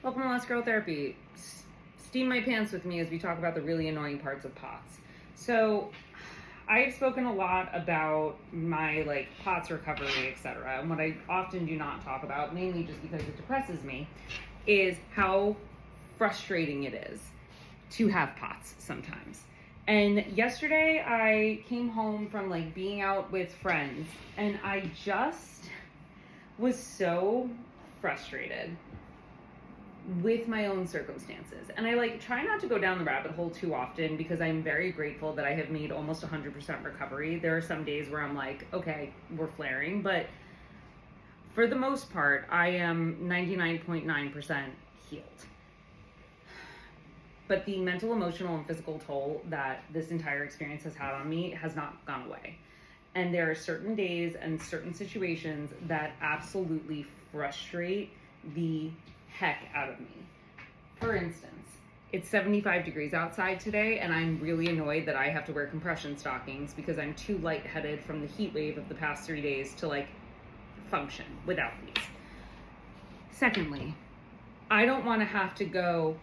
Welcome to Let's Grow Therapy. Steam my pants with me as we talk about the really annoying parts of POTS. So, I've spoken a lot about my POTS recovery, etc. And what I often do not talk about, mainly just because it depresses me, is how frustrating it is to have POTS sometimes. And yesterday I came home from being out with friends, and I just was so frustrated with my own circumstances. And I try not to go down the rabbit hole too often because I'm very grateful that I have made almost 100% recovery. There are some days where I'm like, okay, we're flaring, but for the most part, I am 99.9% healed. But the mental, emotional, and physical toll that this entire experience has had on me has not gone away. And there are certain days and certain situations that absolutely frustrate the heck out of me. For instance, it's 75 degrees outside today, and I'm really annoyed that I have to wear compression stockings because I'm too lightheaded from the heat wave of the past 3 days to function without these. Secondly, I don't want to have to go.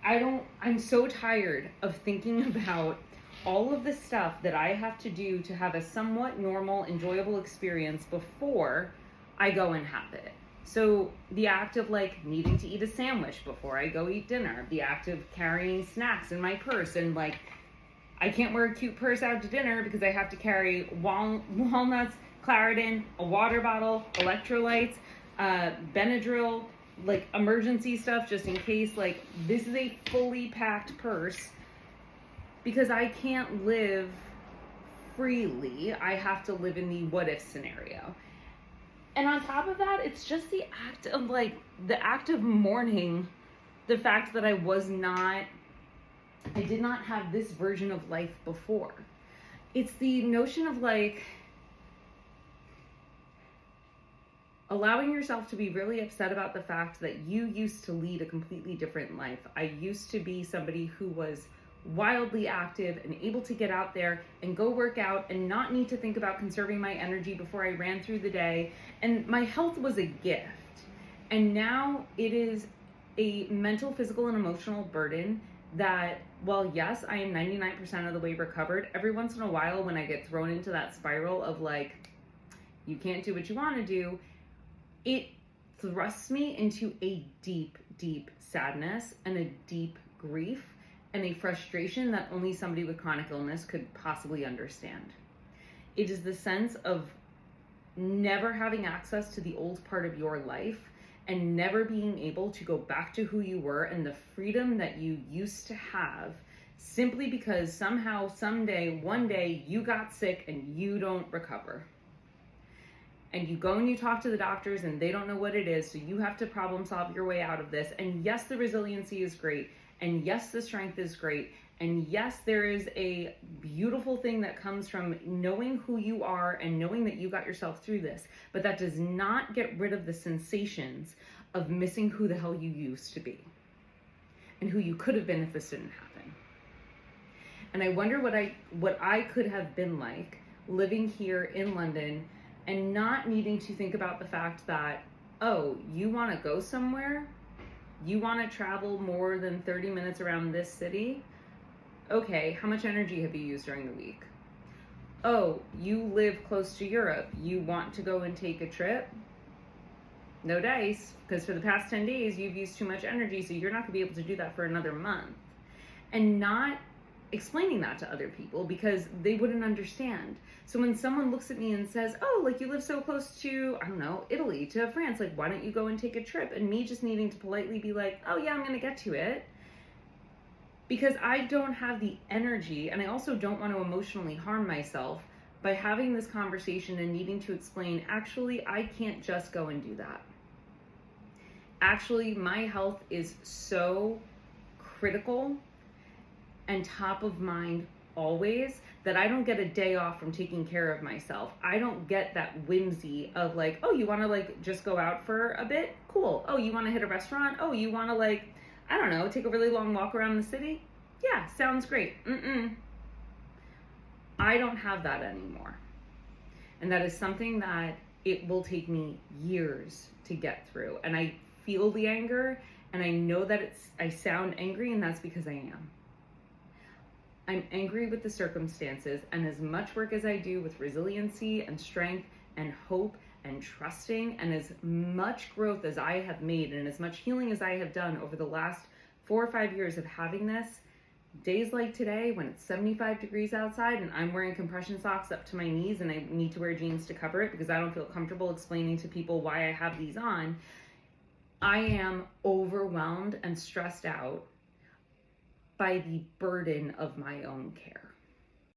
I'm so tired of thinking about all of the stuff that I have to do to have a somewhat normal, enjoyable experience before I go and have it. So the act of needing to eat a sandwich before I go eat dinner, the act of carrying snacks in my purse, and I can't wear a cute purse out to dinner because I have to carry walnuts, Claritin, a water bottle, electrolytes, Benadryl, emergency stuff just in case. This is a fully packed purse because I can't live freely. I have to live in the what if scenario. And on top of that, it's just the act of mourning the fact that I did not have this version of life before. It's the notion of allowing yourself to be really upset about the fact that you used to lead a completely different life. I used to be somebody who was wildly active and able to get out there and go work out and not need to think about conserving my energy before I ran through the day. And my health was a gift. And now it is a mental, physical, and emotional burden that, while yes, I am 99% of the way recovered, every once in a while when I get thrown into that spiral of you can't do what you want to do, it thrusts me into a deep, deep sadness and a deep grief and a frustration that only somebody with chronic illness could possibly understand. It is the sense of never having access to the old part of your life and never being able to go back to who you were and the freedom that you used to have simply because somehow, someday, one day, you got sick and you don't recover. And you go and you talk to the doctors and they don't know what it is, so you have to problem solve your way out of this. And yes, the resiliency is great. And yes, the strength is great. And yes, there is a beautiful thing that comes from knowing who you are and knowing that you got yourself through this. But that does not get rid of the sensations of missing who the hell you used to be and who you could have been if this didn't happen. And I wonder what I could have been like living here in London and not needing to think about the fact that, oh, you want to go somewhere? You want to travel more than 30 minutes around this city? Okay, how much energy have you used during the week? Oh, you live close to Europe. You want to go and take a trip? No dice, because for the past 10 days, you've used too much energy, so you're not going to be able to do that for another month. And not explaining that to other people because they wouldn't understand. So when someone looks at me and says, oh, you live so close to, I don't know, Italy, to France, why don't you go and take a trip? And me just needing to politely be oh yeah, I'm going to get to it. Because I don't have the energy, and I also don't want to emotionally harm myself by having this conversation and needing to explain, actually, I can't just go and do that. Actually, my health is so critical and top of mind always that I don't get a day off from taking care of myself. I don't get that whimsy of oh, you want to just go out for a bit? Cool. Oh, you want to hit a restaurant? Oh, you want to I don't know, take a really long walk around the city? Yeah, sounds great. I don't have that anymore. And that is something that it will take me years to get through. And I feel the anger, and I know that I sound angry, and that's because I am. I'm angry with the circumstances, and as much work as I do with resiliency and strength and hope and trusting, and as much growth as I have made and as much healing as I have done over the last 4 or 5 years of having this, days like today when it's 75 degrees outside and I'm wearing compression socks up to my knees and I need to wear jeans to cover it because I don't feel comfortable explaining to people why I have these on, I am overwhelmed and stressed out by the burden of my own care.